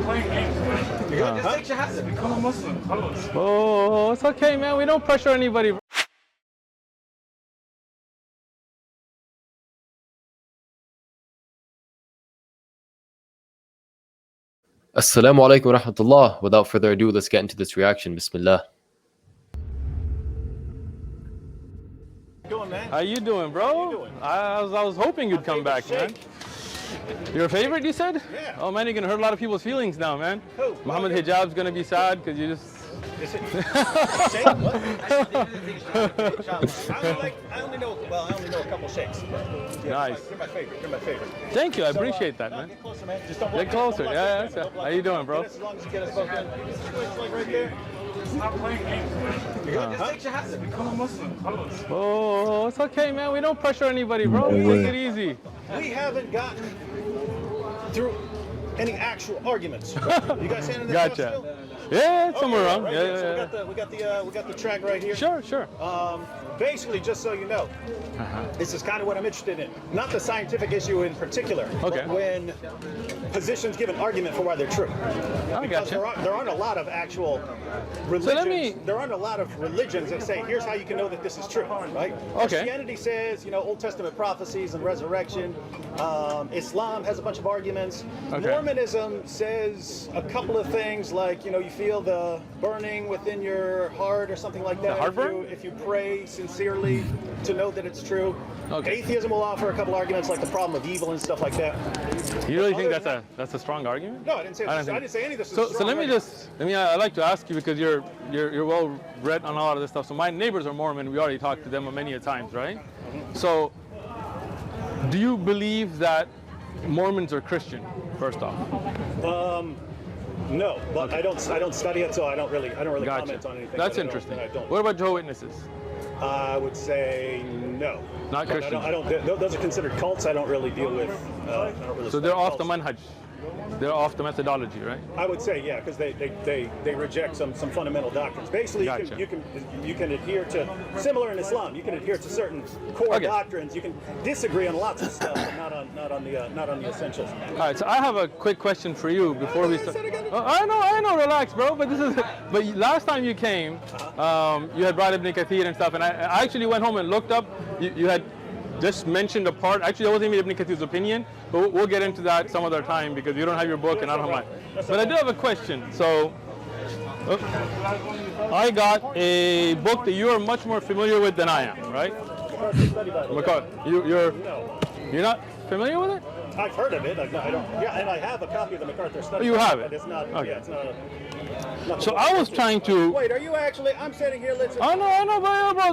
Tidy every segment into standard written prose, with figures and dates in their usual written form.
playing games, man. Just take shahada. Become a Muslim. Oh, it's okay, man. We don't pressure anybody. Assalamu alaikum wa rahmatullah. Without further ado, let's get into this reaction. Bismillah. How you doing, bro? I was hoping you'd come back, man. Your favorite, you said? Yeah. Oh man, you're gonna hurt a lot of people's feelings now, man. Who? Muhammad Hijab's gonna be sad because you just. Is it? Shaykh? What? I only know a couple sheikhs. Yeah, Nice. They're my favorite. They're my favorite. Thank you, I appreciate that, man. Get closer, man. Just don't Get closer. Yeah. How you doing, bro? As long as you get us both in. Like right there. Stop playing games, man. Just take shahada. Become a Muslim. Oh, it's okay, man. We don't pressure anybody, bro. We take it easy. We haven't gotten through any actual arguments. You guys saying this Gotcha. still? Yeah, somewhere around. Right Yeah, here. So yeah. we got the track right here. Sure. Basically, just so you know, this is kind of what I'm interested in. Not the scientific issue in particular, Okay. but when positions give an argument for why they're true. I Because gotcha. there aren't a lot of actual religions. me- There aren't a lot of religions that say, here's how you can know that this is true, right? Okay. Christianity says, Old Testament prophecies and resurrection. Islam has a bunch of arguments. Okay. Mormonism says a couple of things like, you feel the burning within your heart or something like that. The heartburn? If you pray sincerely to know that it's true. Okay. Atheism will offer a couple arguments like the problem of evil and stuff like that. You really think Other that's a strong argument? No, I didn't say I I don't think- didn't say any of this. Is So strong let me argument. I'd like to ask you because you're well read on a lot of this stuff. So my neighbors are Mormon. We already talked to them many a times, right? So do you believe that Mormons are Christian? First off. No, but I don't study it, so I don't really Gotcha. comment on anything. That's that I interesting. That I don't. What about Jehovah's Witnesses? I would say no. Not But Christian. I don't. Those are considered cults. I don't really deal with. I don't really So study they're off the cults. manhaj. They're off the methodology, right? I would say yeah, because they reject some fundamental doctrines. Basically, Gotcha. you can adhere to similar in Islam. You can adhere to certain core Okay. doctrines. You can disagree on lots of stuff, but not on the essentials. All right. So I have a quick question for you before we Say start. it again. Oh, I know. Relax, bro. But last time you came, you had brought Ibn Kathir and stuff, and I actually went home and looked up. You had just mentioned a part. Actually, that wasn't even Ibn Kathir's opinion, but we'll get into that some other time because you don't have your book and I don't have mine. But I do have a question. So, I got a book that you are much more familiar with than I am, right? You're not familiar with it? I've heard of it. I don't. Yeah, and I have a copy of the MacArthur study. You have it? But it's not. Okay. Yeah, it's not. So I was trying to. Wait, are you actually? I'm sitting here listening. I know,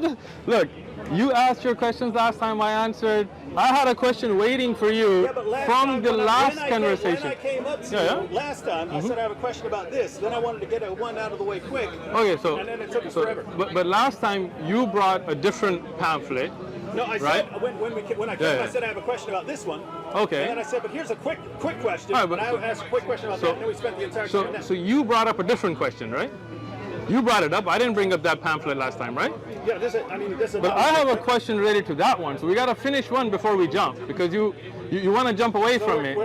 bro. Look, you asked your questions last time. I answered. I had a question waiting for you Yeah, but last from time the when last when conversation. I came up to Yeah. you last time, I said I have a question about this. Then I wanted to get one out of the way quick. Okay, so And then it took us forever. but last time you brought a different pamphlet. No, I Right? said when I came, Yeah. I said I have a question about this one. Okay. And then I said, but here's a quick question. All right, but- and I asked a quick question about that, and then we spent the entire time on that. So you brought up a different question, right? You brought it up. I didn't bring up that pamphlet last time, right? Yeah, this is. But I have a question related to that one. So we got to finish one before we jump because you want to jump away from it.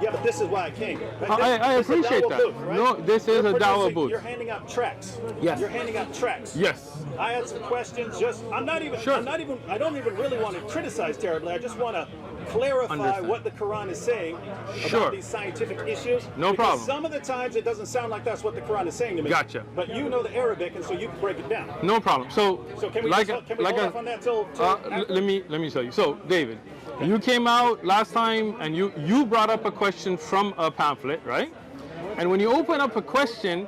Yeah, but this is why I came. I This is a appreciate dawah that. booth, right? No, this is You're a dawah producing- booth. You're handing out tracts. Yes. You're handing out tracts. Yes. I had some questions. I don't even really want to criticize terribly. I just want to clarify Understand. what the Quran is saying Sure. about these scientific issues. No because problem. Some of the times it doesn't sound like that's what the Quran is saying to me. Gotcha. But you know the Arabic, and so you can break it down. No problem. So Can we like hold off on that till after? let me show you. So David, you came out last time and you brought up a question from a pamphlet, right? And when you open up a question,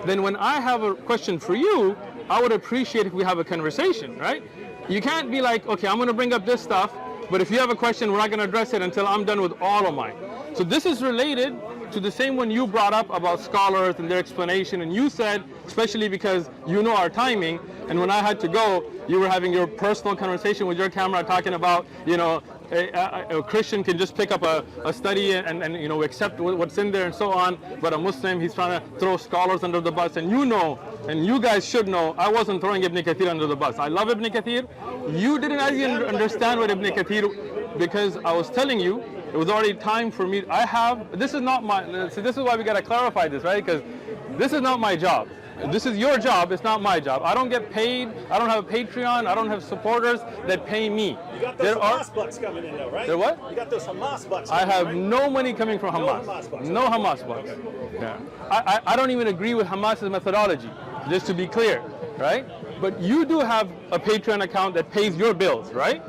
then when I have a question for you, I would appreciate if we have a conversation, right? You can't be like, okay, I'm going to bring up this stuff, but if you have a question, we're not going to address it until I'm done with all of mine. So this is related to the same one you brought up about scholars and their explanation, and you said, especially because you know our timing, and when I had to go, you were having your personal conversation with your camera talking about, a Christian can just pick up a study and accept what's in there and so on, but a Muslim, he's trying to throw scholars under the bus, and you guys should know, I wasn't throwing Ibn Kathir under the bus. I love Ibn Kathir. You didn't even understand what Ibn Kathir, because I was telling you It was already time for me. This is not my, so this is why we got to clarify this, right? Because this is not my job. This is your job, it's not my job. I don't get paid, I don't have a Patreon, I don't have supporters that pay me. You got those Hamas bucks coming in though, right? There what? You got those Hamas bucks I have right? no money coming from Hamas. No Hamas bucks. No Hamas bucks. Okay. Yeah. I don't even agree with Hamas's methodology, just to be clear, right? But you do have a Patreon account that pays your bills, right?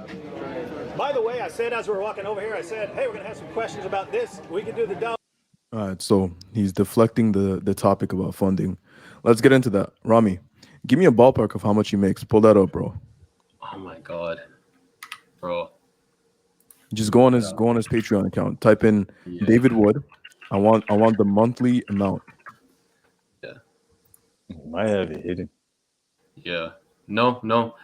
By the way, I said as we were walking over here, I said, hey, we're going to have some questions about this. We can do the dog. All right, so he's deflecting the topic about funding. Let's get into that. Rami, give me a ballpark of how much he makes. Pull that up, bro. Oh my God, bro. Just go on his Patreon account. Type in David Wood. I want the monthly amount. Yeah. Might have it hidden. Yeah. No.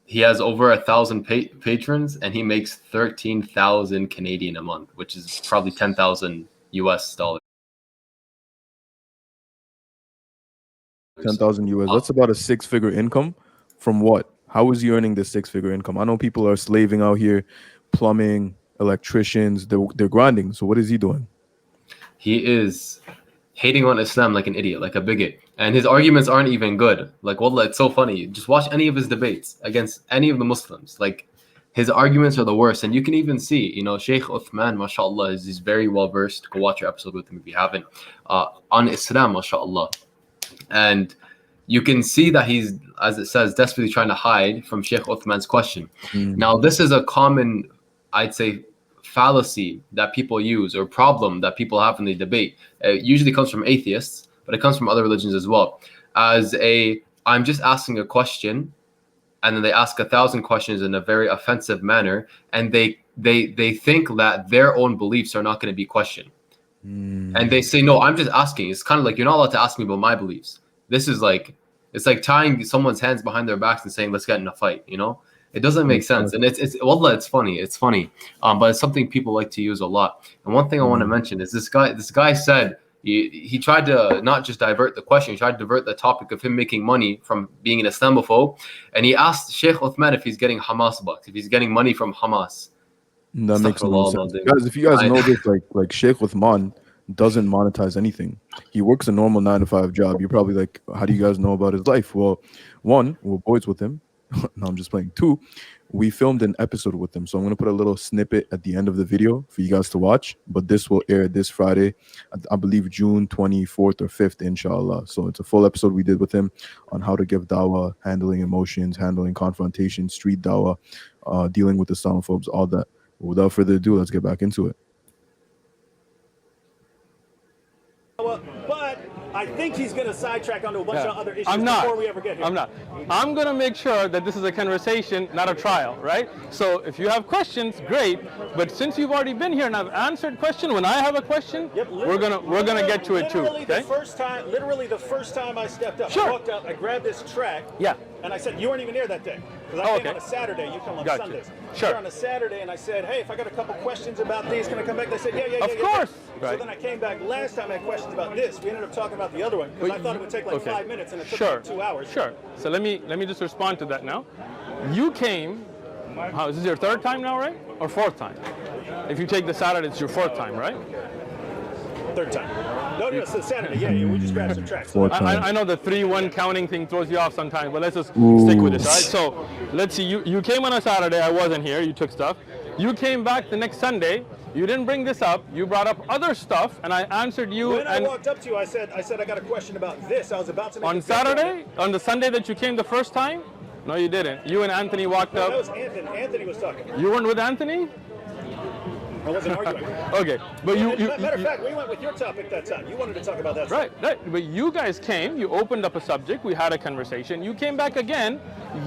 He has over 1,000 patrons, and he makes 13,000 Canadian a month, which is probably 10,000 US dollars. 10,000 US. That's about a six-figure income. From what? How is he earning this six-figure income? I know people are slaving out here, plumbing, electricians. They're grinding. So what is he doing? He is hating on Islam like an idiot, like a bigot. And his arguments aren't even good. Like, wallah, it's so funny. Just watch any of his debates against any of the Muslims. Like, his arguments are the worst. And you can even see, Shaykh Uthman, mashallah, he's very well versed. Go watch your episode with him if you haven't. On Islam, mashallah. And you can see that he's, as it says, desperately trying to hide from Shaykh Uthman's question. Now, this is a common, I'd say, fallacy that people use, or problem that people have in the debate. It usually comes from atheists, but it comes from other religions as well. I'm just asking a question, and then they ask 1,000 questions in a very offensive manner, and they think that their own beliefs are not going to be questioned. And they say, no, I'm just asking. It's kind of like, you're not allowed to ask me about my beliefs. This is like, it's like tying someone's hands behind their backs and saying, let's get in a fight, It doesn't make sense. And it's wallah, it's funny. But it's something people like to use a lot. And one thing I want to mention is this guy said, he tried to not just divert the question, he tried to divert the topic of him making money from being an Islamophobe. And he asked Shaykh Uthman if he's getting Hamas bucks, if he's getting money from Hamas. That makes no sense. Guys, if you guys know this, like Shaykh Uthman doesn't monetize anything. He works a normal 9-to-5 job. You're probably like, how do you guys know about his life? Well, one, we're boys with him. No, I'm just playing. Two, we filmed an episode with him. So I'm going to put a little snippet at the end of the video for you guys to watch. But this will air this Friday, I believe June 24th or 5th, inshallah. So it's a full episode we did with him on how to give dawah, handling emotions, handling confrontation, street dawah, dealing with Islamophobes, all that. But without further ado, let's get back into it. But I think he's going to sidetrack onto a bunch of other issues before we ever get here. I'm not. I'm going to make sure that this is a conversation, not a trial, right? So if you have questions, great. But since you've already been here and I've answered question, when I have a question, we're gonna get to it too. Okay? Literally the first time I stepped up, Sure. I walked up, I grabbed this track, and I said, you weren't even here that day. Because I came on a Saturday, you come on Sundays. Sure. You're on a Saturday, and I said, hey, if I got a couple questions about these, can I come back? They said, yeah. Of course. Yeah. So then I came back last time I had questions about this. We ended up talking about the other one, because I thought it would take like 5 minutes, and it took like 2 hours. Sure. So let me just respond to that now. You came, is this your third time now, right? Or fourth time? If you take the Saturday, it's your fourth time, right? Third time. No, it's the Saturday. Yeah, we just grabbed some tracks. I know the 3-1 counting thing throws you off sometimes, but let's just stick with this, all right? So let's see. You came on a Saturday. I wasn't here. You took stuff. You came back the next Sunday. You didn't bring this up. You brought up other stuff, and I answered you. When I walked up to you, I said I got a question about this. I was about to make on Saturday, on the Sunday that you came the first time. No, you didn't. You and Anthony walked up. That was Anthony. Anthony was talking. You weren't with Anthony? I wasn't arguing. Okay, but matter of fact, we went with your topic that time. You wanted to talk about that. Right. But you guys came. You opened up a subject. We had a conversation. You came back again.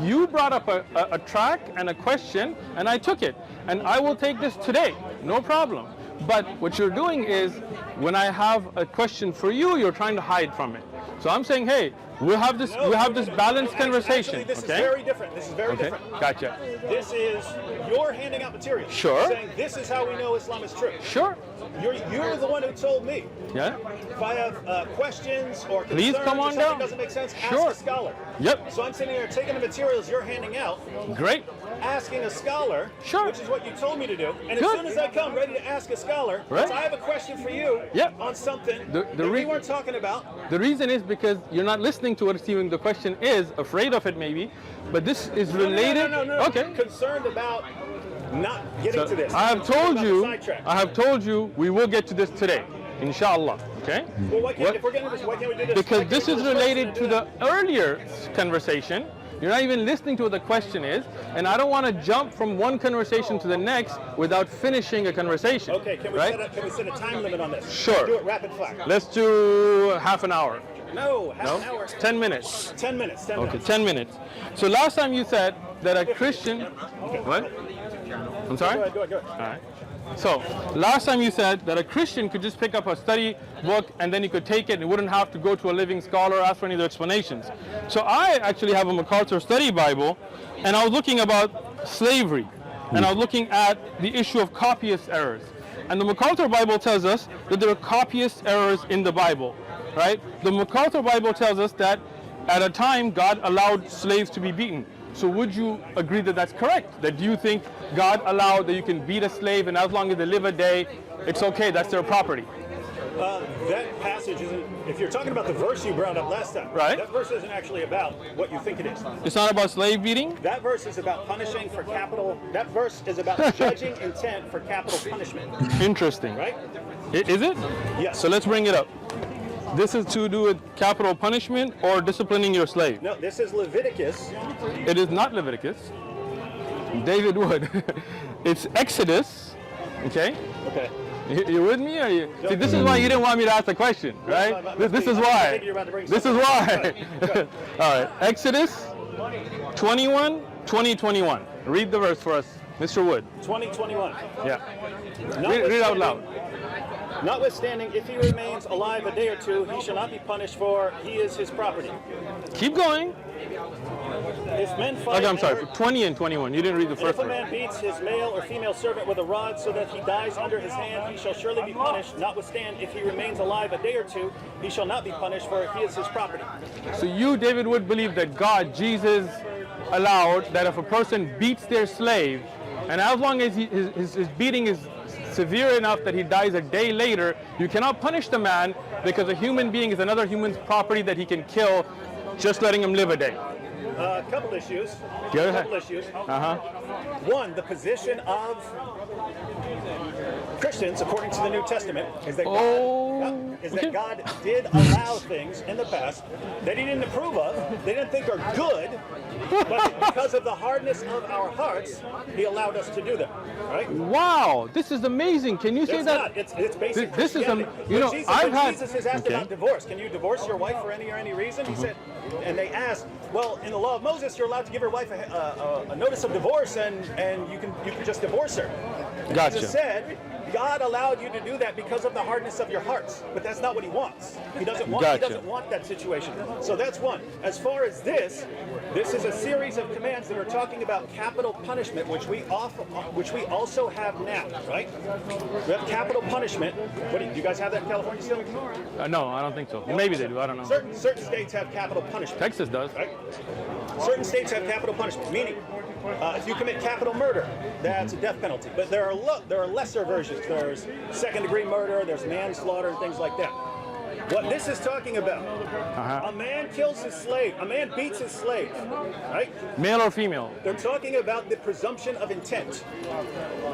You brought up a track and a question, and I took it. And I will take this today. No problem. But what you're doing is, when I have a question for you, you're trying to hide from it. So I'm saying, hey, we'll have this balanced conversation. Actually, this is very different. This is very different. Gotcha. This is you're handing out material. Sure. Saying this is how we know Islam is true. Sure. You're the one who told me. Yeah. If I have questions or concerns, please come on or something down. Doesn't make sense. Sure. Ask a scholar. Yep. So I'm sitting here taking the materials you're handing out. Great. asking a scholar, Sure. which is what you told me to do. And Good. as soon as I come ready to ask a scholar, Right. I have a question for you on something that we weren't talking about. The reason is because you're not listening to what Steven the question is, afraid of it maybe, but this is related. No. Okay. Concerned about not getting to this. I have Concerned told about the you. sidetrack. I have told you we will get to this today, inshallah. Okay. Well, why can't, if we're getting to this, why can't we do this? Because Why can't this we is do this related first to and do the earlier conversation. You're not even listening to what the question is, and I don't want to jump from one conversation to the next without finishing a conversation. that? Okay, can we, right? set a time limit on this? Sure. Do it rapid fire. Let's do half an hour. No, half an hour. 10 minutes. 10 minutes. 10 Okay, minutes. 10 minutes. So last time you said that a Christian. What? I'm sorry? Go ahead. All right. So last time you said that a Christian could just pick up a study book and then he could take it and wouldn't have to go to a living scholar or ask for any of the explanations. So I actually have a MacArthur Study Bible, and I was looking about slavery, and I was looking at the issue of copyist errors. And the MacArthur Bible tells us that there are copyist errors in the Bible, right? The MacArthur Bible tells us that at a time God allowed slaves to be beaten. So would you agree that that's correct? That do you think God allowed that you can beat a slave and as long as they live a day, it's okay, that's their property? That passage isn't, if you're talking about the verse you brought up last time, Right. that verse isn't actually about what you think it is. It's not about slave beating? That verse is about punishing for capital, that verse is about judging intent for capital punishment, Interesting. right? Is it? Yes. So let's bring it up. This is to do with capital punishment or disciplining your slave. No, this is Leviticus. It is not Leviticus. David Wood. It's Exodus. Okay? Okay. You with me? Or you? See, this is why you didn't want me to ask the question, right? This is why. This is why. All right. Exodus 21, 21. Read the verse for us, Mr. Wood. 2021. Yeah. Read it out loud. Notwithstanding, if he remains alive a day or two, he shall not be punished, for he is his property. Keep going. If men fight, Okay, I'm and sorry. hurt- 20 and 21. You didn't read the and first if a verse. man beats his male or female servant with a rod so that he dies under his hand, he shall surely be punished. Notwithstanding, if he remains alive a day or two, he shall not be punished, for he is his property. So you, David, would believe that God, Jesus, allowed that if a person beats their slave, and as long as his beating is severe enough that he dies a day later, you cannot punish the man because a human being is another human's property that he can kill, just letting him live a day. A couple issues. Go ahead. Couple issues. Uh-huh. One, the position of Christians, according to the New Testament, is that Okay. God did allow things in the past that he didn't approve of, they didn't think are good, but because of the hardness of our hearts, he allowed us to do them. Right? Wow, this is amazing. Can you say It's that? not. It's basic. This is Christianity. you know, When Jesus, I've when had. Jesus is asked Okay. about divorce. Can you divorce your wife for any reason? He said, and they asked, well, in the law of Moses, you're allowed to give your wife a notice of divorce, and you can just divorce her. Gotcha. Jesus said, God allowed you to do that because of the hardness of your hearts, but that's not what he wants. He doesn't want. Gotcha. He doesn't want that situation. So that's one. As far as this is a series of commands that are talking about capital punishment, which we also have now, right? We have capital punishment. Do you guys have that in California still? No, I don't think so. Maybe they do. I don't know. Certain states have capital punishment. Texas does. Right? Certain states have capital punishment, meaning if you commit capital murder, that's a death penalty. But there are lesser versions. There's second-degree murder, there's manslaughter, and things like that. What this is talking about, a man kills his slave, a man beats his slave, right? Male or female? They're talking about the presumption of intent.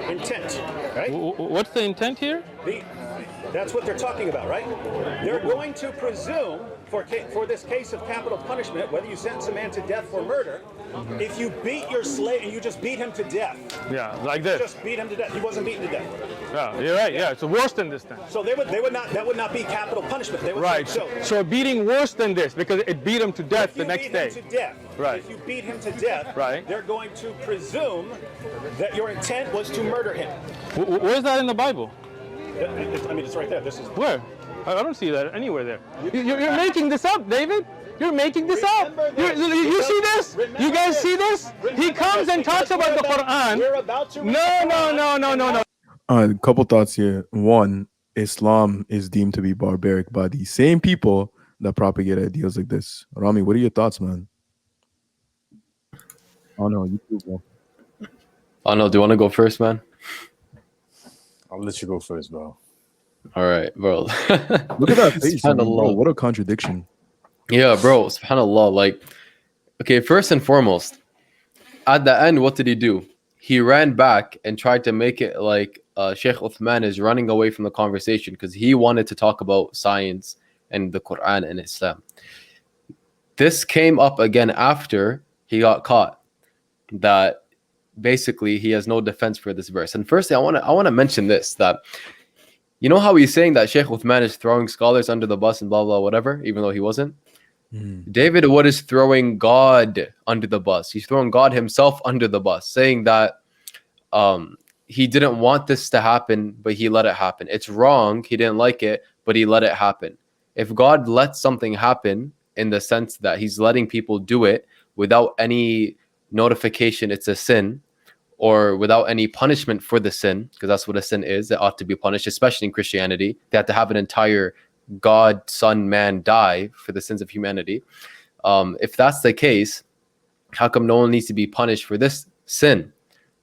Intent, right? What's the intent here? That's what they're talking about, right? They're going to presume, for this case of capital punishment, whether you sentence a man to death for murder, if you beat your slave and you just beat him to death. Yeah, like this. Just beat him to death. He wasn't beaten to death. Yeah, you're right. Yeah, it's worse than this then. So that would not be capital punishment. They would Right. say, So a beating worse than this because it beat him to death the next day. If you beat him to death, Right. if you beat him to death, Right. they're going to presume that your intent was to murder him. Where's that in the Bible? I mean, it's right there. This is. Where? I don't see that anywhere there. You're making this up, David. You're making this up. You see this? You guys see this? He comes and talks about the Quran. We're about to. No. A couple thoughts here. One, Islam is deemed to be barbaric by the same people that propagate ideas like this. Rami, what are your thoughts, man? Oh no, you too, bro. Oh no, do you want to go first, man? I'll let you go first, bro. All right, bro. Look at that face. I mean, bro, what a contradiction. Yeah, bro. Subhanallah. Like, okay, first and foremost, at the end, what did he do? He ran back and tried to make it like Shaykh Uthman is running away from the conversation because he wanted to talk about science and the Quran and Islam. This came up again after he got caught. That basically he has no defense for this verse. And firstly, I want to mention this, that you know how he's saying that Shaykh Uthman is throwing scholars under the bus and blah blah whatever, even though he wasn't. David Wood is throwing God under the bus. He's throwing God himself under the bus, saying that he didn't want this to happen, but he let it happen. It's wrong. He didn't like it, but he let it happen. If God lets something happen in the sense that he's letting people do it without any notification, it's a sin, or without any punishment for the sin, because that's what a sin is. It ought to be punished, especially in Christianity. They have to have an entire God, Son, man die for the sins of humanity. If that's the case, how come no one needs to be punished for this sin?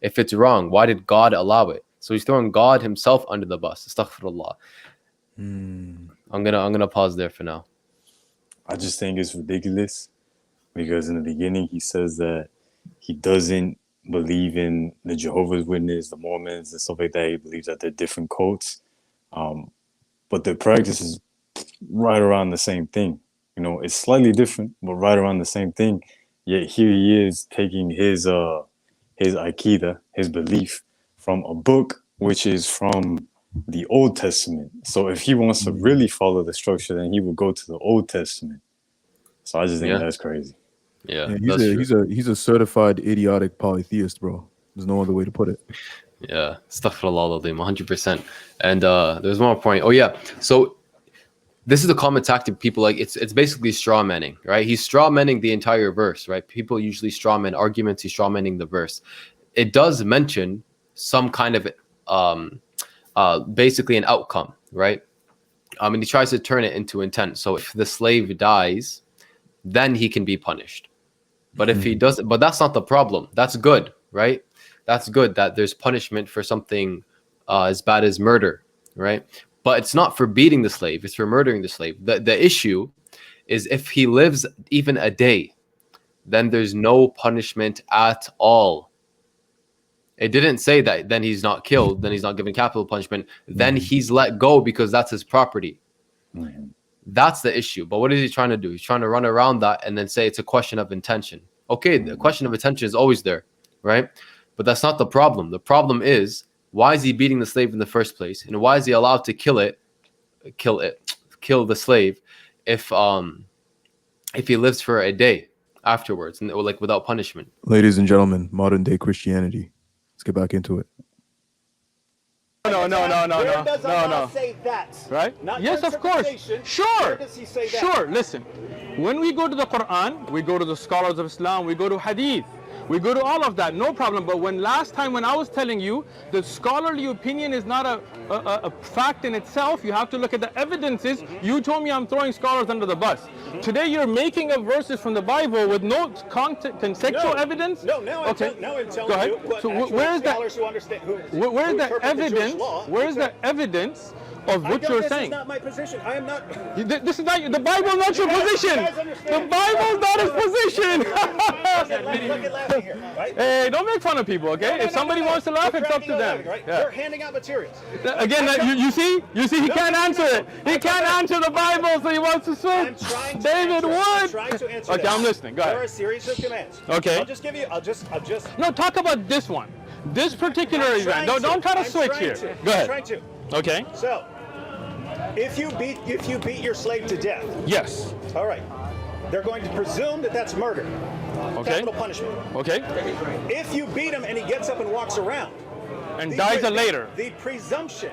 If it's wrong, why did God allow it? So he's throwing God himself under the bus. Astaghfirullah. I'm gonna pause there for now. I just think it's ridiculous because in the beginning he says that he doesn't believe in the Jehovah's Witness, the Mormons, and stuff like that. He believes that they're different cults, but the practice is right around the same thing. You know, it's slightly different, but right around the same thing. Yet here he is taking his Aqidah, his belief, from a book which is from the Old Testament. So if he wants to really follow the structure, then he would go to the Old Testament. So I just think that's crazy. Yeah, he's a certified idiotic polytheist, bro. There's no other way to put it. Yeah, astaghfirullah, 100%. And there's one more point. Oh yeah, so this is the common tactic. People like it's basically straw manning, right? He's straw manning the entire verse, right? People usually straw man arguments. He's straw manning the verse. It does mention some kind of basically an outcome, right? And he tries to turn it into intent. So if the slave dies, then he can be punished. But if he doesn't, but that's not the problem. That's good, right? That's good that there's punishment for something as bad as murder, right? But it's not for beating the slave, it's for murdering the slave. The issue is if he lives even a day, then there's no punishment at all. It didn't say that then he's not killed, then he's not given capital punishment, then he's let go because that's his property. That's the issue. But what is he trying to do? He's trying to run around that and then say it's a question of intention. Okay, the question of intention is always there, right? But that's not the problem. The problem is, why is he beating the slave in the first place? And why is he allowed to kill the slave if he lives for a day afterwards and like without punishment? Ladies and gentlemen, modern day Christianity. Let's get back into it. No. Where does Allah say that? Right? Not Yes, of course. Sure. Where does he say that? Sure. Listen, when we go to the Quran, we go to the scholars of Islam, we go to Hadith, we go to all of that, no problem. But when I was telling you, the scholarly opinion is not a fact in itself. You have to look at the evidences. You told me I'm throwing scholars under the bus. Today you're making up verses from the Bible with no contextual evidence. No, now I'm telling Go ahead. you what So where is scholars who understand, where's the evidence? Where's the evidence of what you're saying? This is not my position. I am not. This is not the Bible. Not your position. The Bible's not his position. Look at laughing here, right? Hey, don't make fun of people, okay? If somebody wants to laugh, it's up to them. Right? Yeah. They're handing out materials. Again, you see, he can't answer it. He can't answer the Bible, so he wants to switch. I'm trying to David answer. Wood. I'm trying to answer. Okay, I'm listening. Go There are ahead. a series of commands. Okay. I'll just. No, talk about this one. This particular I'm event. trying Don't try to I'm switch trying here. to. Go I'm ahead. trying to. Okay. So, if you beat your slave to death, Yes. all right, they're going to presume that that's murder. Okay. Capital punishment. Okay. If you beat him and he gets up and walks around, And dies later. The presumption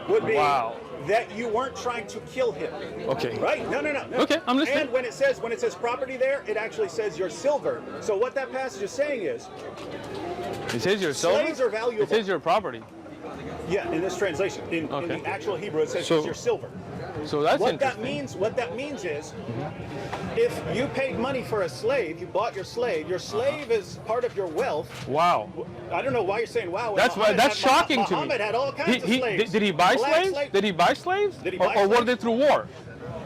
would be that you weren't trying to kill him. Okay. Right? No. Okay, I'm listening. And when it says property there, it actually says your silver. So what that passage is saying is, It says your silver. slaves are valuable. It says your property. Yeah, in this translation. In the actual Hebrew, it says it's your silver. So that's what interesting. What that means is, if you paid money for a slave, you bought your slave is part of your wealth. Wow. I don't know why you're saying wow. That's shocking to me. Muhammad had all kinds of slaves. Did he buy slaves? Did he buy slaves? Did he buy or were slaves? they through war?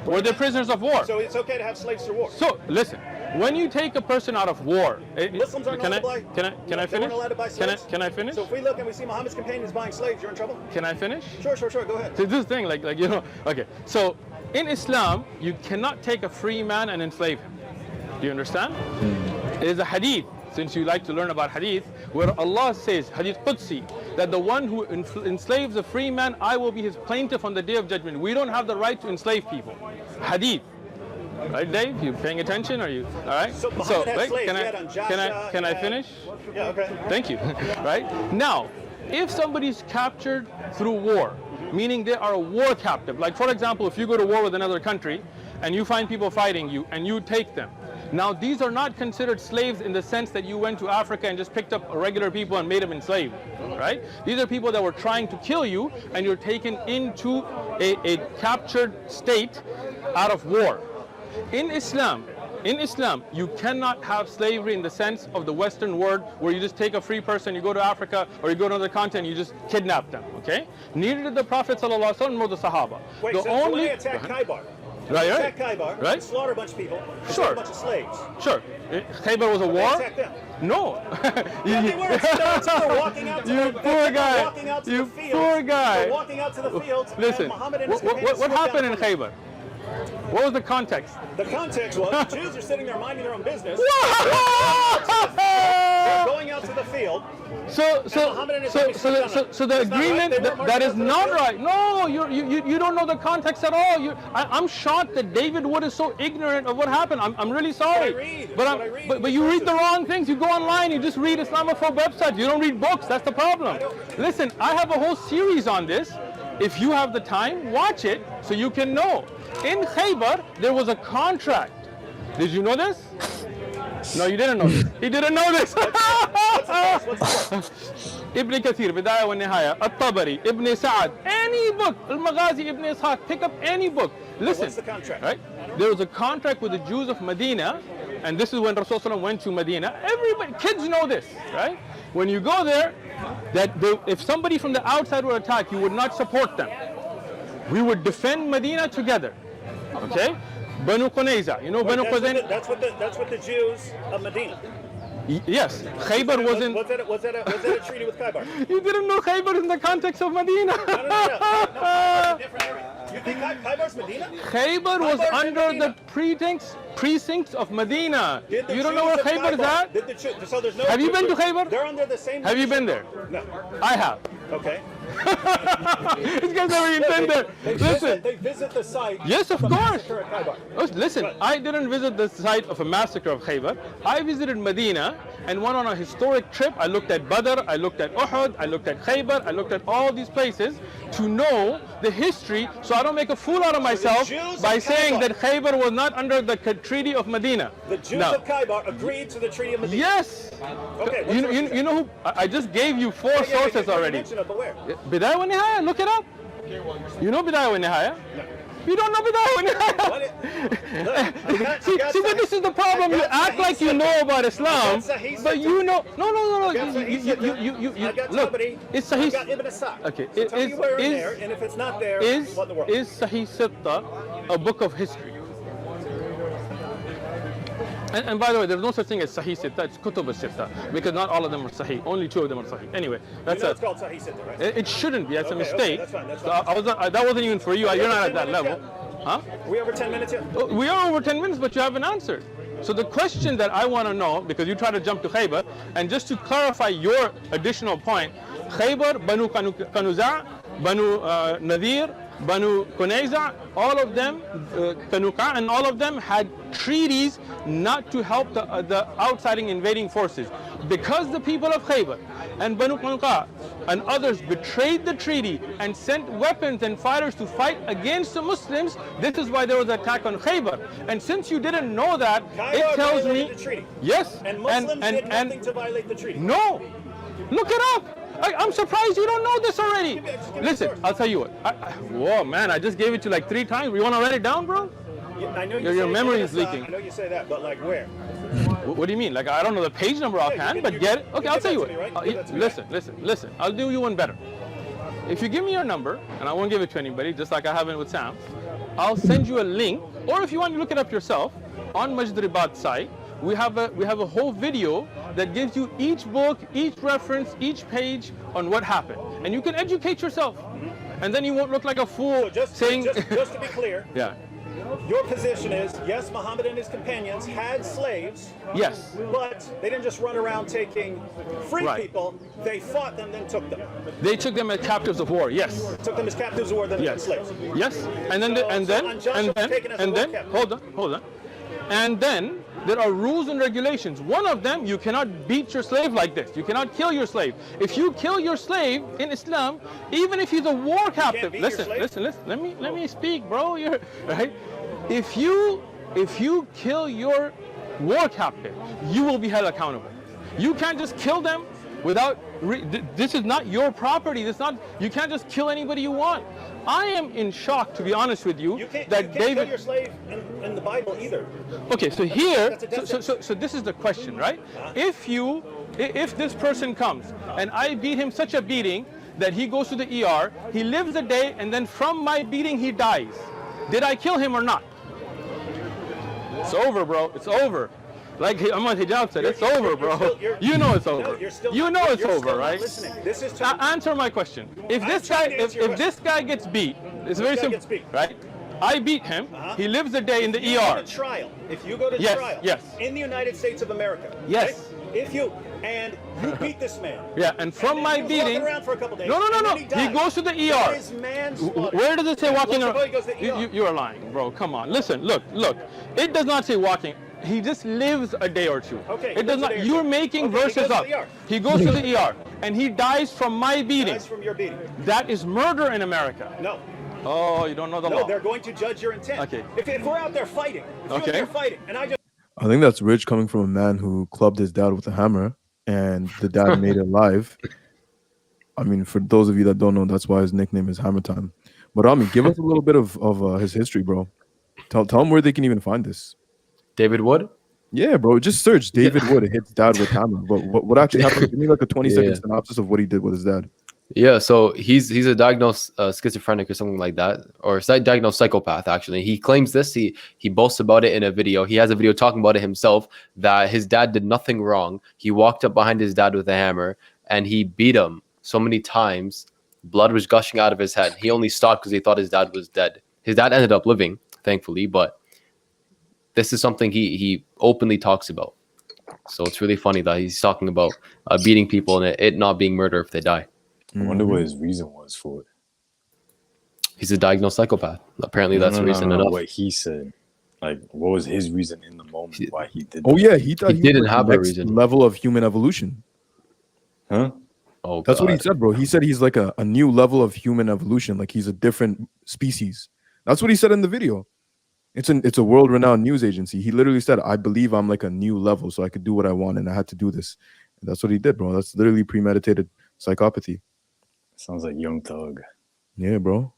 Were they prisoners of war? So it's okay to have slaves through war. So listen, when you take a person out of war, Muslims aren't allowed to buy. Can I finish? They weren't allowed to buy slaves? Can I finish? So if we look and we see Muhammad's companions buying slaves, you're in trouble. Can I finish? Sure. Go ahead. So this thing, like you know, okay. So in Islam, you cannot take a free man and enslave him. Do you understand? It is a hadith, since you like to learn about hadith, where Allah says, hadith Qudsi, that the one who enslaves a free man, I will be his plaintiff on the day of judgment. We don't have the right to enslave people. Hadith. Right, Dave? You paying attention? Are you all right? So Muhammad had wait, slaves. can I finish? Yeah, okay. Thank you. Right? Now, if somebody's captured through war, meaning they are a war captive, like for example, if you go to war with another country and you find people fighting you and you take them. Now, these are not considered slaves in the sense that you went to Africa and just picked up regular people and made them enslaved, right? These are people that were trying to kill you and you're taken into a captured state out of war. In Islam, you cannot have slavery in the sense of the Western word where you just take a free person, you go to Africa or you go to another continent, you just kidnap them, okay? Neither did the Prophet ﷺ nor the Sahaba. Wait, the so only, when they attacked Khaybar, right, attack Khaybar, right? slaughter a bunch of people, Sure. a bunch of slaves. Sure. Khaybar was a war? They attacked them. No. Yeah, they were. They're walking out to You the, poor guy. Walking out to You the fields. poor guy. They're walking out to the fields. Listen, and Muhammad and his what companions happened in swooped down. Khaybar? What was the context? The context was the Jews are sitting there minding their own business. They're going out to the field. So the agreement that is not right. No, you don't know the context at all. I'm shocked that David Wood is so ignorant of what happened. I'm really sorry. But you read the wrong things. You go online, you just read Islamophobe websites. You don't read books. That's the problem. Listen, I have a whole series on this. If you have the time, watch it so you can know. In Khaybar, there was a contract. Did you know this? No, you didn't know this. He didn't know this. Ibn Kathir, Bidaya wa Nihaya, At-Tabari, Ibn Sa'ad, any book, Al-Maghazi, Ibn Ishaq, pick up any book. Listen, what's the contract? Right? There was a contract with the Jews of Medina, and this is when Rasulullah went to Medina. Everybody, kids know this, right? When you go there, if somebody from the outside would attack, you would not support them. We would defend Medina together. Okay? Banu Qunayza. You know Banu Qunayza? That's what the Jews of Medina. Yes. Khaybar wasn't. Was that a treaty with Khaybar? You didn't know Khaybar in the context of Medina. No, different area. You think Khaybar's Medina? Khaybar was under the precincts of Medina. You don't know where Khaybar is at? So there's no. Have you been to Khaybar? They're under the same. Have you been there? No. I have. Okay. These guys never even been there. Listen. They visit the site. Yes, of course. Khaybar. Listen, I didn't visit the site of a massacre of Khaybar. I visited Medina and went on a historic trip. I looked at Badr, I looked at Uhud, I looked at Khaybar, I looked at all these places to know the history so I don't make a fool out of myself by saying that Khaybar was not under the Treaty of Medina. The Jews of Khaybar agreed to the Treaty of Medina. Yes. Okay. You know who? I just gave you four sources already. But where? Bidaya wa Nihaya, look it up. You know Bidaya wa Nihaya? No. You don't know Bidaya wa Nihaya? See, but this is the problem. You act like you know about Islam, but you know. No. You look. It's Sahih. Okay. Tell me where in there, and if it's not there, what in the world? Is Sahih Sitta a book of history? And by the way, there's no such thing as Sahih Sitta, it's Kutub al-Sitta, because not all of them are Sahih, only 2 of them are Sahih. Anyway, that's it's called Sahih Sitta, right? It shouldn't be, that's a mistake. Okay, that's fine. That wasn't even for you, you're not at that level. Huh? Are we over 10 minutes yet? We are over 10 minutes, but you haven't answered. So the question that I want to know, because you try to jump to Khaybar, and just to clarify your additional point, Khaybar, Banu Qanuza', Banu Nadir, Banu Qunayza, all of them, Qanuqa, and all of them had treaties not to help the outside invading forces. Because the people of Khaybar and Banu Qanuqa and others betrayed the treaty and sent weapons and fighters to fight against the Muslims, this is why there was an attack on Khaybar. And since you didn't know that, it tells me... The treaty. Yes. And Muslims did nothing to violate the treaty. No. Look it up. I'm surprised you don't know this already. Listen, I'll tell you what. Whoa, man, I just gave it to you like 3 times. You want to write it down, bro? I know your memory is leaking. I know you say that, but like where? What do you mean? Like, I don't know the page number offhand, but get it. Okay, I'll tell you what. Listen. I'll do you one better. If you give me your number, and I won't give it to anybody, just like I haven't with Sam, I'll send you a link, or if you want to look it up yourself, on Majdribat site, we have a whole video that gives you each book, each reference, each page on what happened. And you can educate yourself. And then you won't look like a fool So just to be clear, yeah. your position is, yes, Muhammad and his companions had slaves, Yes. but they didn't just run around taking free Right. people. They fought them, then took them. They took them as captives of war. Yes. Took them as captives of war, then Yes. slaves. Yes. And then hold on. And then there are rules and regulations. One of them, you cannot beat your slave like this. You cannot kill your slave. If you kill your slave in Islam, even if he's a war captive, beat your listen. slave? Let me speak, bro. You're right. If you kill your war captive, you will be held accountable. You can't just kill them without. This is not your property. You can't just kill anybody you want. I am in shock, to be honest with you, You can't that kill your slave in the Bible either. Okay, so here, That's a death so this is the question, right? If this person comes and I beat him such a beating that he goes to the ER, he lives a day, and then from my beating he dies, did I kill him or not? It's over, bro. It's over. Like Ahmad Hijab said, it's over, bro. You know it's over. You know it's over, right? This is Answer my question. If this guy gets beat, it's very simple, right? I beat him. He lives a day in the ER. If you go to trial, in the United States of America, yes. Right? If you beat this man, yeah, and from my beating, around for a couple days, no, he goes to the ER. Is manslaughter. Where does it say walking around? ER. You are lying, bro. Come on, listen, look. It does not say walking. He just lives a day or two. Okay. It does not. You're making verses up. He goes to the ER, and he dies from my beating. Dies from your beating. That is murder in America. No. Oh, you don't know the law. No, they're going to judge your intent. Okay. If we're out there fighting, and I think that's rich coming from a man who clubbed his dad with a hammer, and the dad made it live. I mean, for those of you that don't know, that's why his nickname is Hammer Time. But Rami, give us a little bit of his history, bro. Tell them where they can even find this. David Wood? Yeah, bro. Just search David Wood. It hits dad with hammer. But what actually happened? Give me like a 20-second synopsis of what he did with his dad. Yeah, so he's a diagnosed schizophrenic or something like that, or diagnosed psychopath. Actually, he claims this. He boasts about it in a video. He has a video talking about it himself, that his dad did nothing wrong. He walked up behind his dad with a hammer and he beat him so many times. Blood was gushing out of his head. He only stopped because he thought his dad was dead. His dad ended up living, thankfully, but this is something he openly talks about. So it's really funny that he's talking about beating people and it not being murder if they die. I wonder what his reason was for it. He's a diagnosed psychopath. Apparently, that's reason enough. What he said, like, what was his reason in the moment why he did? Oh yeah, he thought he didn't have a reason. Level of human evolution. Huh? Oh, that's what he said, bro. He said he's like a new level of human evolution. Like he's a different species. That's what he said in the video. It's a world-renowned news agency. He literally said, "I believe I'm like a new level, so I could do what I want, and I had to do this." And that's what he did, bro. That's literally premeditated psychopathy. Sounds like Young Thug. Yeah, bro.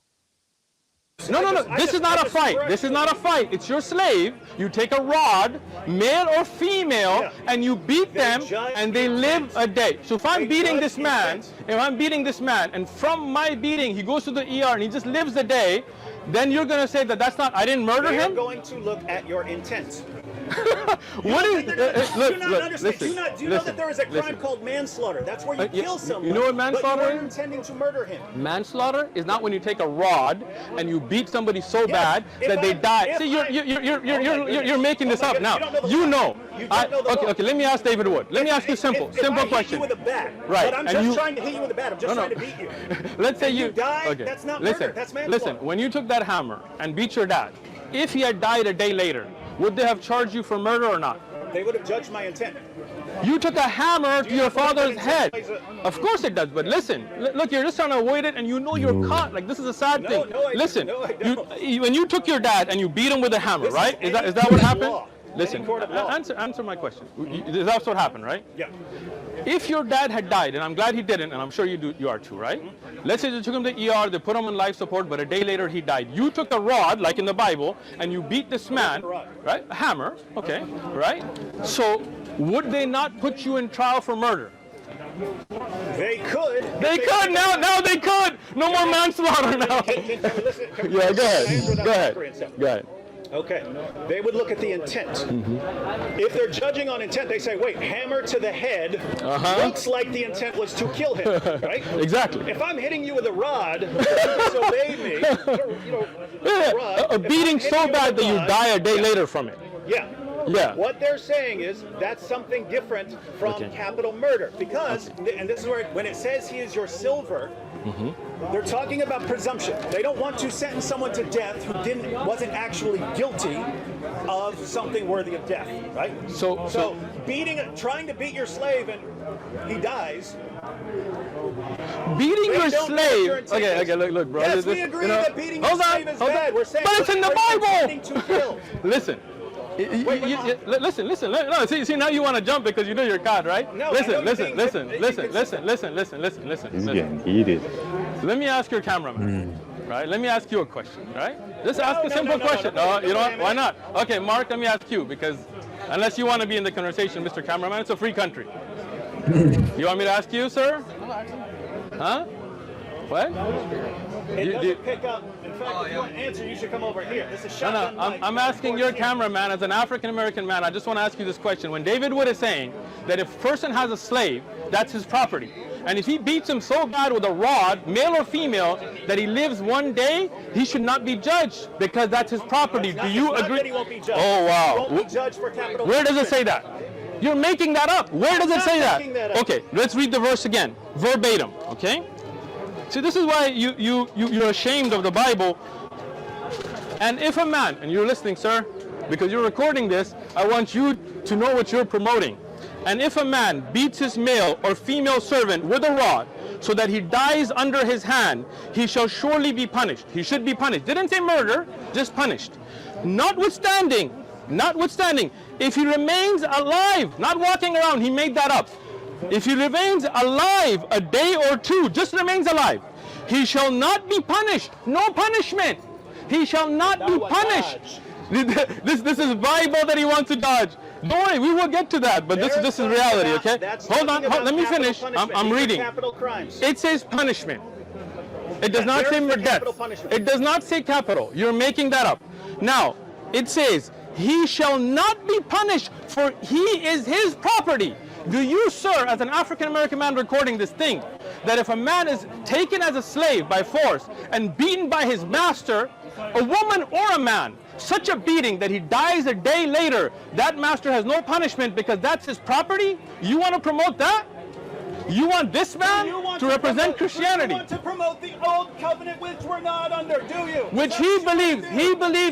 No. This is not a fight. This is not a fight. It's your slave. You take a rod, male or female, and you beat them, and they live a day. So if I'm beating this man, and from my beating he goes to the ER and he just lives a day, then you're gonna say that that's not. I didn't murder him. They're going to look at your intent. What is? Do you know that there is a crime called manslaughter? That's where you kill someone. You know what manslaughter but you is? weren't intending to murder him. Manslaughter is not when you take a rod and you beat somebody so bad that they die. See, you're making this up now. You know. Okay. Let me ask David Wood. Let me ask you a simple question. Hit you with a bat, right? But I'm just trying to hit you with a bat. I'm just trying to beat you. Let's say you die. That's not murder. That's manslaughter. Listen. When you took that hammer and beat your dad, if he had died a day later, would they have charged you for murder or not? They would have judged my intent. You took a hammer to your father's head. Of course it does, but listen. Look, you're just trying to avoid it, and you know you're caught. Like, this is a sad thing. Listen, when you took your dad and you beat him with a hammer, right? Is that what happened? listen. court of law. Answer my question. That's what happened, right? Yeah. If your dad had died, and I'm glad he didn't, and I'm sure you are too, right? Let's say they took him to ER, they put him on life support, but a day later he died. You took a rod, like in the Bible, and you beat this man, right? A hammer, okay, right? So would they not put you in trial for murder? They could. They could now. Now they could. No more manslaughter now. Yeah, go ahead. Go ahead. Okay. They would look at the intent. If they're judging on intent, they say, wait, hammer to the head looks like the intent was to kill him, right? Exactly. If I'm hitting you with a rod, disobey me, a beating so bad that you die a day later from it. Yeah. Yeah. What they're saying is that's something different from capital murder because, and this is where, when it says he is your silver, they're talking about presumption. They don't want to sentence someone to death who wasn't actually guilty of something worthy of death, right? So trying to beat your slave and he dies. Beating your slave. Okay, look, bro. Yes, we agree that beating your slave is bad. We're saying, but it's in the Bible. To kill. Listen. Listen. No, see, now you want to jump because you know you're God, right? No, listen. He's getting heated. Let me ask your cameraman, right? Let me ask you a question, right? Just ask a simple question. No, you know what? Why not? Okay, Mark, let me ask you because unless you want to be in the conversation, Mr. Cameraman, it's a free country. You want me to ask you, sir? Huh? What? It doesn't pick up. In fact, if you want to answer, you should come over here. This is shotgun. No, I'm asking your cameraman as an African American man. I just want to ask you this question. When David Wood is saying that if a person has a slave, that's his property, and if he beats him so bad with a rod, male or female, that he lives one day, he should not be judged because that's his property. Do you agree? That he won't be judged. Oh wow. He won't be judged for capital. Where does it say that? You're making that up. Where does it say that? Okay, let's read the verse again, verbatim. Okay. See, this is why you're ashamed of the Bible. And if a man, and you're listening, sir, because you're recording this, I want you to know what you're promoting. And if a man beats his male or female servant with a rod, so that he dies under his hand, he shall surely be punished. He should be punished. Didn't say murder, just punished. Notwithstanding, if he remains alive, not walking around, he made that up. If he remains alive a day or two, just remains alive, he shall not be punished. No punishment. He shall not be punished. This is Bible that he wants to dodge. Don't worry, we will get to that, but this is reality, okay? Hold on, let me finish. I'm reading. It says punishment. It does not say death. It does not say capital. You're making that up. Now, it says, he shall not be punished, for he is his property. Do you, sir, as an African-American man recording this, think that if a man is taken as a slave by force and beaten by his master, a woman or a man, such a beating that he dies a day later, that master has no punishment because that's his property? You want to promote that? You want this man to represent Christianity? You want to promote the old covenant which we're not under, do you? Which he believes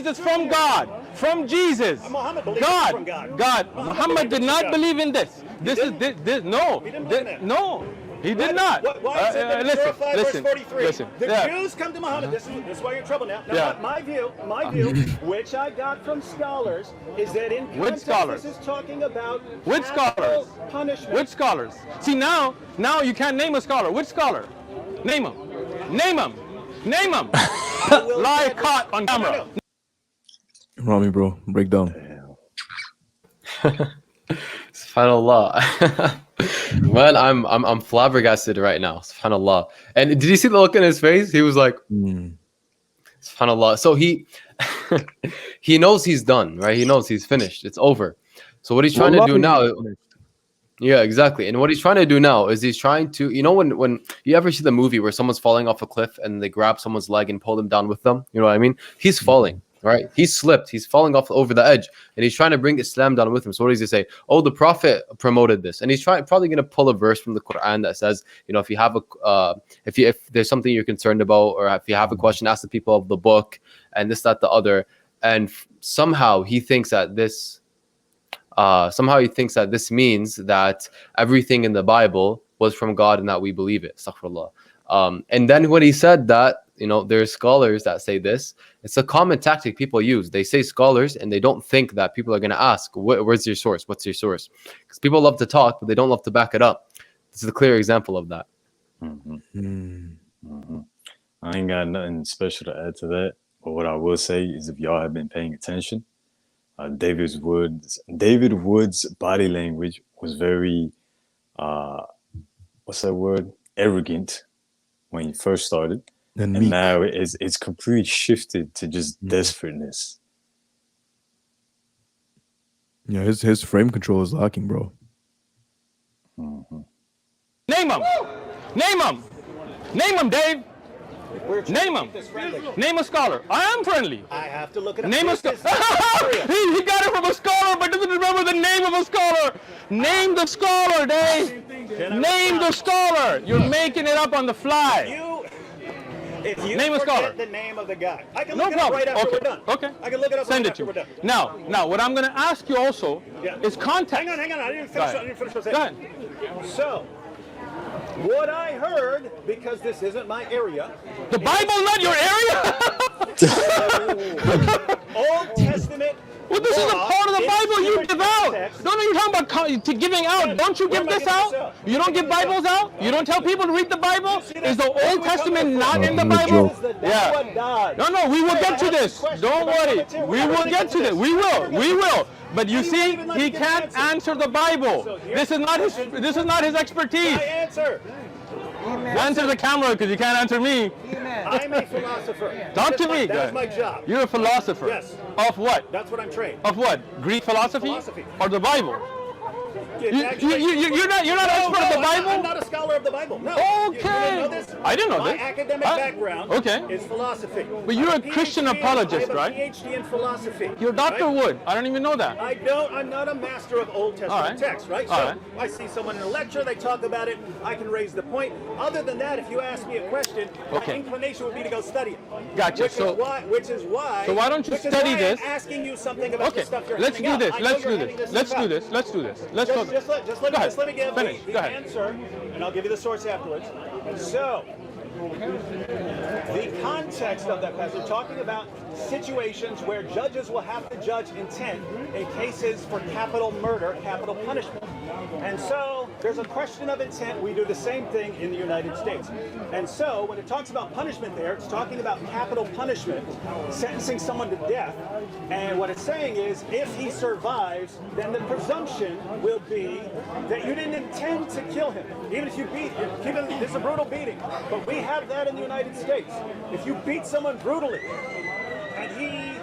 it's from God, from Jesus. Muhammad believes it's from God. Muhammad did not believe in this. No. He did not. Why is it that in Surah 5 verse 43, listen. The Jews come to Muhammad, this is why you're in trouble now. My view, which I got from scholars, is that in context this is talking about capital punishment. Which scholars? See, now you can't name a scholar. Which scholar? Name him. Live caught on camera. Rami, bro, break down. SubhanAllah. Man, I'm flabbergasted right now. SubhanAllah. And did you see the look in his face? He was like, SubhanAllah. So he knows he's done, right? He knows he's finished. It's over. So what he's trying to do now, yeah, exactly. And what he's trying to do now is he's trying to, you know, when you ever see the movie where someone's falling off a cliff and they grab someone's leg and pull them down with them, you know what I mean? He's falling. Right, he's slipped. He's falling off over the edge, and he's trying to bring Islam down with him. So what does he say? Oh, the Prophet promoted this, and he's probably going to pull a verse from the Quran that says, you know, if you have if there's something you're concerned about, or if you have a question, ask the people of the book, and this, that, the other. And somehow he thinks that this means that everything in the Bible was from God and that we believe it. Astaghfirullah. And then when he said that, there's scholars that say this, it's a common tactic people use. They say scholars and they don't think that people are going to ask, where's your source? What's your source? Because people love to talk, but they don't love to back it up. This is a clear example of that. I ain't got nothing special to add to that. But what I will say is, if y'all have been paying attention, David Wood's body language was very, what's that word? Arrogant when he first started. And now it's completely shifted to just desperateness. Yeah, his frame control is lacking, bro. Name him! Name him! Name him, Dave! Name him. Name a scholar. I am friendly. I have to look it up. Name a scholar. He got it from a scholar, but doesn't remember the name of a scholar. Name the scholar, Dave. Name the scholar. You're making it up on the fly. If you name a scholar. The name of the guy. I can look it up right after we're done. Okay. I can look it up Send right it after to we're done. Now, what I'm going to ask you also is context. Hang on. I didn't finish what I said. Go ahead. So, what I heard, because this isn't my area. The Bible not your area? Old Testament. Well, this is a part of the Bible you give out. Don't you talking about giving out? Don't you give this out? You don't give Bibles out? You don't tell people to read the Bible? Is the Old Testament not in the Bible? Yeah. No, we will get to this. Don't worry. We will get to this. We will. But you see, he can't answer the Bible. This is not his expertise. Answer the camera, because you can't answer me. I'm a philosopher. Talk to me. That's my job. You're a philosopher. Yes. Of what? That's what I'm trained. Of what? Greek philosophy? Or the Bible? You're not expert of the Bible? I'm not a scholar of the Bible. No. Okay. You know this? I didn't know My this. academic background is philosophy. But you're a Christian apologist, right? I have a PhD in philosophy. You're Dr. Wood. I don't even know that. I'm not a master of Old Testament text, right? So I see someone in a lecture, they talk about it, I can raise the point. Other than that, if you ask me a question, my inclination would be to go study it. Gotcha. Which is why. So why don't you study this? I'm asking you something about the stuff you're Let's do this. Let's do this. Just let me give the answer, and I'll give you the source afterwards. So, the context of that passage, talking about situations where judges will have to judge intent in cases for capital murder, capital punishment. And so, there's a question of intent. We do the same thing in the United States. And so, when it talks about punishment there, it's talking about capital punishment, sentencing someone to death. And what it's saying is, if he survives, then the presumption will be that you didn't intend to kill him. Even if you beat him, it's a brutal beating. But we have that in the United States. If you beat someone brutally, and he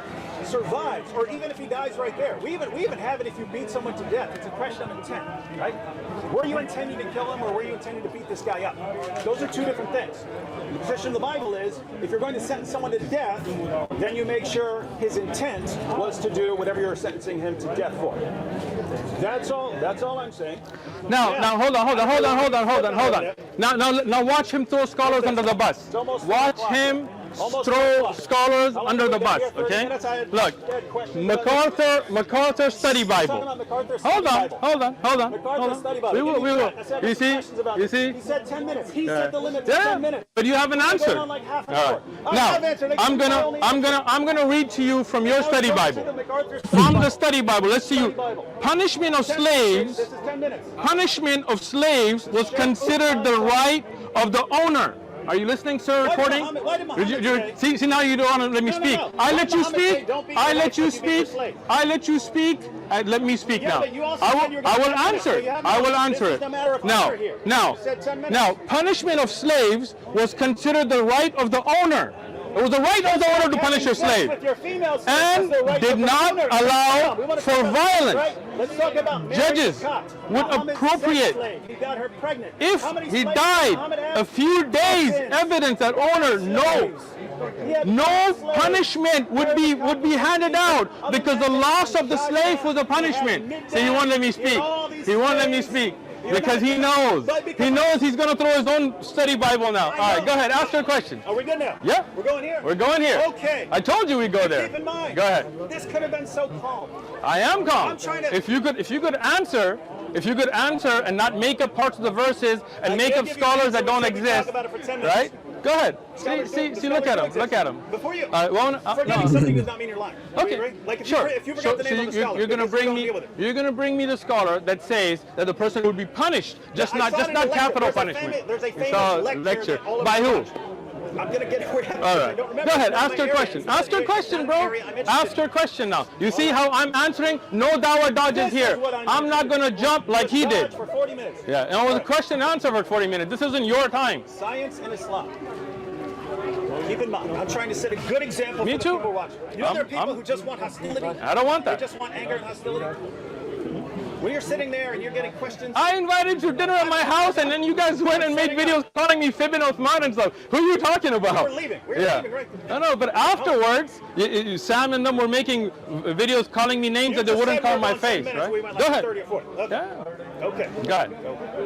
survives, or even if he dies right there. We even have it if you beat someone to death. It's a question of intent, right? Were you intending to kill him, or were you intending to beat this guy up? Those are two different things. The position of the Bible is, if you're going to sentence someone to death, then you make sure his intent was to do whatever you're sentencing him to death for. That's all I'm saying. Now hold on. Now watch him throw scholars under the bus. Watch him throw scholars under the bus, okay? Look, MacArthur Study Bible. Hold on. We will. You see? He said 10 minutes. He said the limit was 10 minutes. But you haven't answered. All right. Now, I'm gonna read to you from your study Bible. From the study Bible, let's see you. Punishment of slaves was considered the right of the owner. Are you listening, sir? Recording? See, now you don't want to let me speak. I let you speak. Let me speak now. I will answer it. Now, punishment of slaves was considered the right of the owner. It was the right of the owner to punish your slave, and did not allow for violence. Judges would appropriate, if he died a few days, evidence that owner no punishment would be handed out, because the loss of the slave was a punishment. So he won't let me speak. Because he knows he's going to throw his own study Bible now. All right, go ahead. Ask your question. Are we good now? Yeah. We're going here? We're going here. Okay. I told you we'd go there. Keep in mind. Go ahead. This could have been so calm. I am calm. I'm trying to... If you could answer if you could answer and not make up parts of the verses and make up scholars that don't exist, right? Go ahead. See, look at him. Look at him. Before you, no. forgetting something does not mean you're lying. Okay, Like if sure. you forgot the name of the scholar, you're gonna bring me. deal with it. You're gonna bring me the scholar that says that the person would be punished, just not capital punishment. There's a famous lecture. By who? I'm gonna get it. All right. Go ahead. Ask your question. Ask your question, bro. Ask your question now. You see how I'm answering? No dawah dodges here. I'm not gonna jump like he did. For 40 minutes. Yeah, and it was a question and answer for 40 minutes. This isn't your time. Science and Islam. Keep in mind, I'm trying to set a good example Me for the too. people watching. You know, there are people who just want hostility. I don't want that. They just want anger and hostility. When you're sitting there and you're getting questions. I invited you to dinner at my house, and then you guys went and made videos calling me Ibn Uthman and stuff. Who are you talking about? We're leaving. We're leaving right I know, but afterwards, Sam and them were making videos calling me names that they wouldn't call my face, right? We went Go like ahead. 30 or 40. Okay. Yeah. Okay. Go ahead.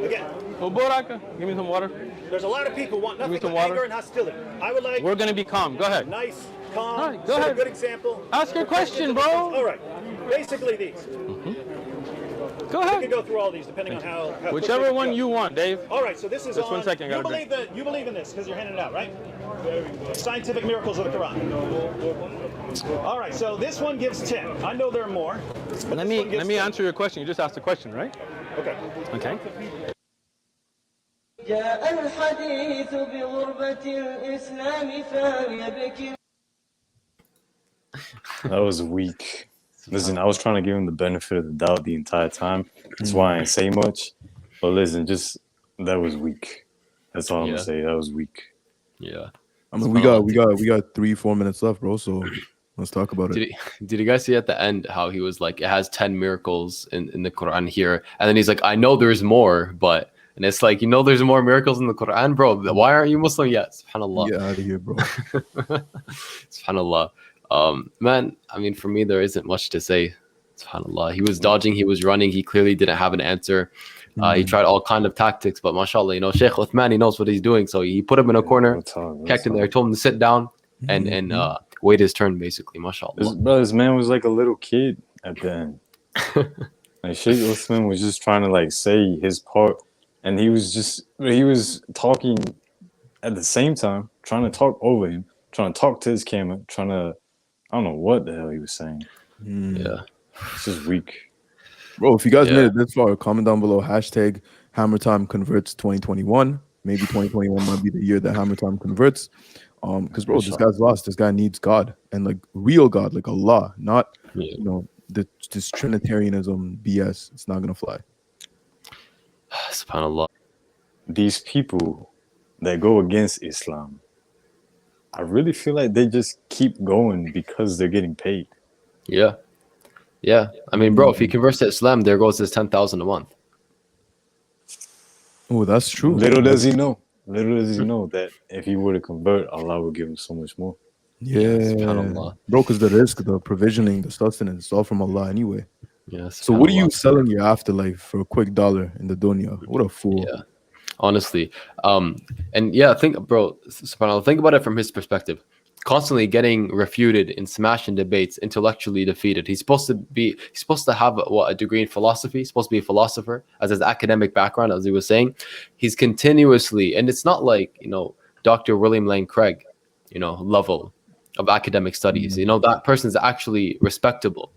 Again, Mubaraka, give me some water. there's a lot of people who want nothing some but water. anger and hostility. I would like We're gonna be calm. Go ahead. nice, calm, All right, go set ahead. a good example. Ask your question, bro. All right. Basically these. Go We can ahead. go through all these depending on how Whichever quickly one we go. you want, Dave. All right, so this is Just on. 1 second, I You gotta believe you believe in this because you're handing it out, right? Scientific miracles of the Quran. All right, so this one gives 10. I know there are more. But Let this one gives me 10. answer your question. You just asked a question, right? Okay. Okay. جاء الحديث بغربة الإسلام فيبكي. That was weak. Listen, I was trying to give him the benefit of the doubt the entire time. That's why I ain't say much. But listen, just that was weak. That's all I'm gonna say. That was weak. Yeah. I mean, we got 3-4 minutes left, bro. So let's talk about it. Did you guys see at the end how he was like, it has 10 miracles in the Quran here, and then he's like, I know there's more, but and it's like, there's more miracles in the Quran, bro. Why aren't you Muslim yet? Subhanallah. Get out of here, bro. Subhanallah. Man, I mean, for me, there isn't much to say. Subhanallah. He was dodging, he was running, he clearly didn't have an answer. He tried all kind of tactics, but mashallah, Shaykh Uthman, he knows what he's doing. So he put him in a corner, kept him there, told him to sit down and wait his turn, basically, mashallah. This man was like a little kid at the end. Like Shaykh Uthman was just trying to like say his part, and he was talking at the same time, trying to talk over him, trying to talk to his camera, I don't know what the hell he was saying. Yeah. It's just weak. Bro, if you guys made it this far, comment down below hashtag Hammer Time Converts 2021. Maybe 2021 might be the year that Hammer Time converts. Because bro, this guy's lost. This guy needs God, and like real God, like Allah, not this Trinitarianism BS. It's not gonna fly. SubhanAllah. These people that go against Islam, I really feel like they just keep going because they're getting paid. Yeah. Yeah. I mean, bro, if he converts to Islam, there goes his 10,000 a month. Oh, that's true. Little does he know that if he were to convert, Allah will give him so much more. Yeah, SubhanAllah. bro, because the risk, the provisioning, the sustenance, it's all from Allah anyway. Yeah. So what are you selling your afterlife for a quick dollar in the dunya? What a fool. Yeah. Honestly. And yeah, bro, SubhanAllah, think about it from his perspective. Constantly getting refuted in smashing debates, intellectually defeated. He's supposed to have a degree in philosophy. He's supposed to be a philosopher, as his academic background, as he was saying. He's continuously, and it's not like Dr. William Lane Craig, level of academic studies. That person's actually respectable.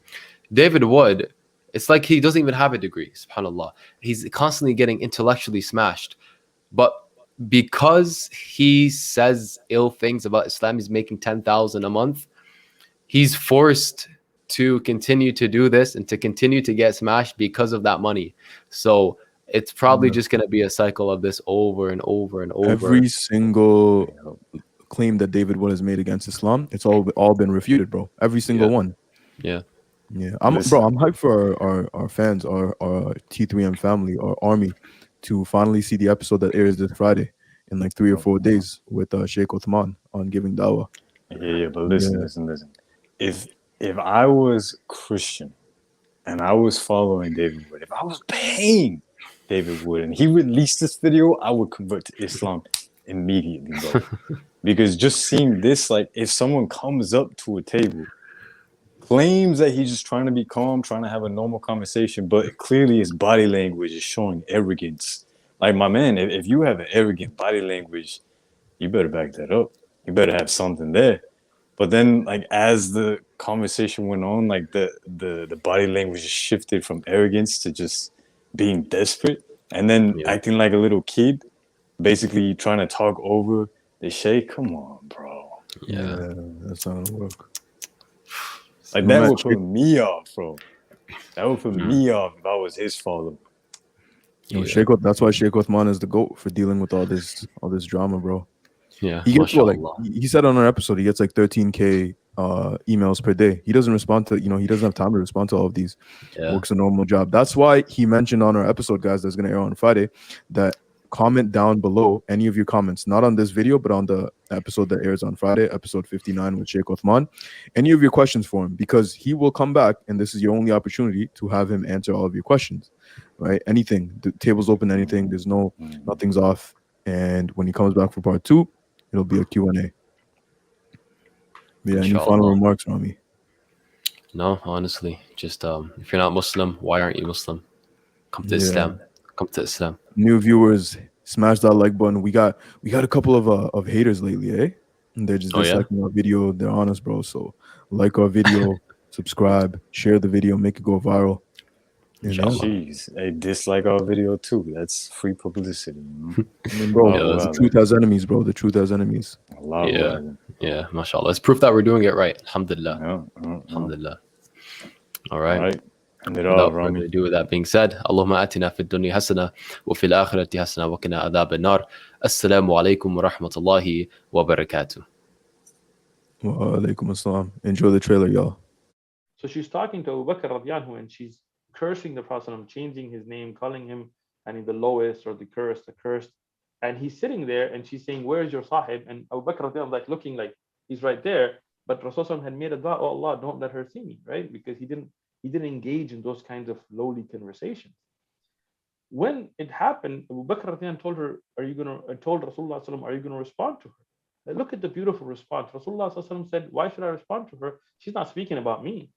David Wood, it's like he doesn't even have a degree. SubhanAllah, he's constantly getting intellectually smashed, but because he says ill things about Islam, he's making 10,000 a month. He's forced to continue to do this and to continue to get smashed because of that money. So it's probably just going to be a cycle of this over and over and over. Every single claim that David Wood has made against Islam, it's all been refuted, bro. Every single one. Yeah. I'm hyped for our fans, our T3M family, our army, to finally see the episode that airs this Friday in like 3 or 4 days with Shaykh Uthman on giving dawah. Yeah, but listen. If I was Christian and I was following David Wood, if I was paying David Wood and he released this video, I would convert to Islam immediately, bro. Because just seeing this, like if someone comes up to a table claims that he's just trying to be calm, trying to have a normal conversation, but clearly his body language is showing arrogance. Like, my man, if you have an arrogant body language, you better back that up. You better have something there. But then, like, as the conversation went on, like the body language shifted from arrogance to just being desperate, and then acting like a little kid, basically trying to talk over the Sheikh. Come on, bro. Yeah. That's not gonna work. Like, that would put me off, bro. That would put me off if I was his father. Yo, that's why Shaykh Uthman is the GOAT for dealing with all this drama, bro. Yeah, he gets he said on our episode he gets like 13K emails per day. He doesn't respond to, he doesn't have time to respond to all of these. Works a normal job. That's why he mentioned on our episode, guys, that's gonna air on Friday, that comment down below any of your comments, not on this video, but on the episode that airs on Friday, episode 59 with Shaykh Uthman, any of your questions for him, because he will come back and this is your only opportunity to have him answer all of your questions, right? Anything, the table's open, anything, there's nothing's off. And when he comes back for part 2, it'll be a Q&A. Yeah, any final remarks, Rami? No, honestly, just if you're not Muslim, why aren't you Muslim? Come to Islam. Come to Islam. New viewers, smash that like button. We got a couple of haters lately, eh? And they're just disliking our video. They're honest, bro. So like our video, subscribe, share the video, make it go viral. Jeez, they dislike our video too. That's free publicity. Bro, the truth has enemies, bro. The truth has enemies. Yeah, mashallah. It's proof that we're doing it right. Alhamdulillah. Alhamdulillah. All right. Without further ado, with that being said, Allahumma atina fid dunya hasana wa fil akhirati hasana wa qina adhab an-nar. Assalamu alaikum wa rahmatullahi wa barakatuh. Wa alaikum assalam. Enjoy the trailer, y'all. So she's talking to Abu Bakr radiallahu anhu, and she's cursing the Prophet, changing his name, calling him the lowest or the cursed. And he's sitting there and she's saying, where's your sahib? And Abu Bakr radiallahu anhu, like looking like he's right there. But Rasulullah had made a dua, oh Allah, don't let her see me, right? Because he didn't engage in those kinds of lowly conversations. When it happened, Abu Bakr told her, told Rasulullah, are you going to respond to her? Like, look at the beautiful response. Rasulullah said, why should I respond to her? She's not speaking about me.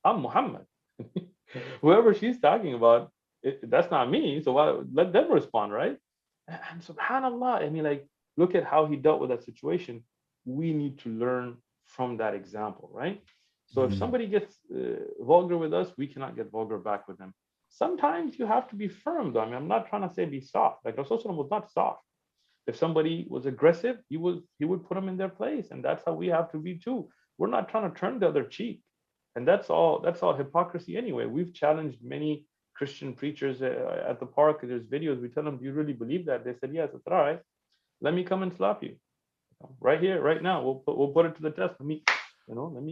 I'm Muhammad. Whoever she's talking about, that's not me. So let them respond, right? And subhanAllah, I mean, like, look at how he dealt with that situation. We need to learn from that example, right? So if somebody gets vulgar with us, we cannot get vulgar back with them. Sometimes you have to be firm, though. I mean, I'm not trying to say be soft. Like Rasulullah was not soft. If somebody was aggressive, he would put them in their place, and that's how we have to be too. We're not trying to turn the other cheek, and that's all hypocrisy anyway. We've challenged many Christian preachers at the park. There's videos. We tell them, "Do you really believe that?" They said, "Yes." It's all right. Let me come and slap you, right here, right now. We'll put it to the test. Let me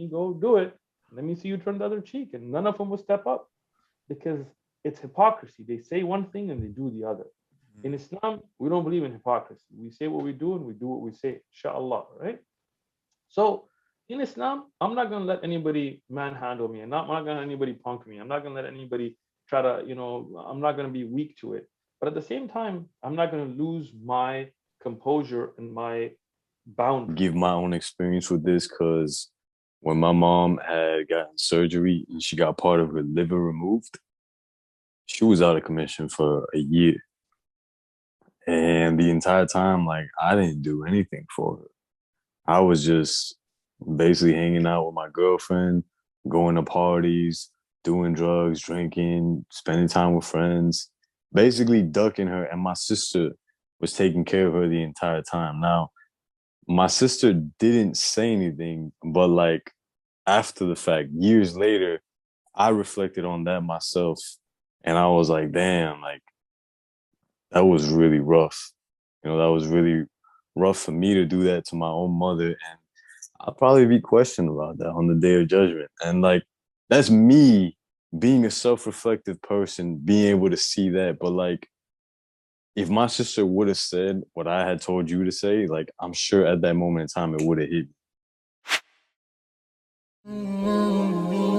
go do it. Let me see you turn the other cheek. And none of them will step up because it's hypocrisy. They say one thing and they do the other. In Islam, we don't believe in hypocrisy. We say what we do and we do what we say, inshallah, right? So in Islam, I'm not going to let anybody manhandle me. I'm not going to let anybody punk me. I'm not going to let anybody try to, I'm not going to be weak to it. But at the same time, I'm not going to lose my composure and my boundaries. Give my own experience with this, because when my mom had gotten surgery and she got part of her liver removed, she was out of commission for a year. And the entire time, like, I didn't do anything for her. I was just basically hanging out with my girlfriend, going to parties, doing drugs, drinking, spending time with friends, basically ducking her. And my sister was taking care of her the entire time. Now, my sister didn't say anything, but like after the fact, years later, I reflected on that myself. And I was like, damn, like, that was really rough. That was really rough for me to do that to my own mother. And I'll probably be questioned about that on the day of judgment. And like, that's me being a self-reflective person, being able to see that. But like, if my sister would have said what I had told you to say, like, I'm sure at that moment in time, it would have hit me.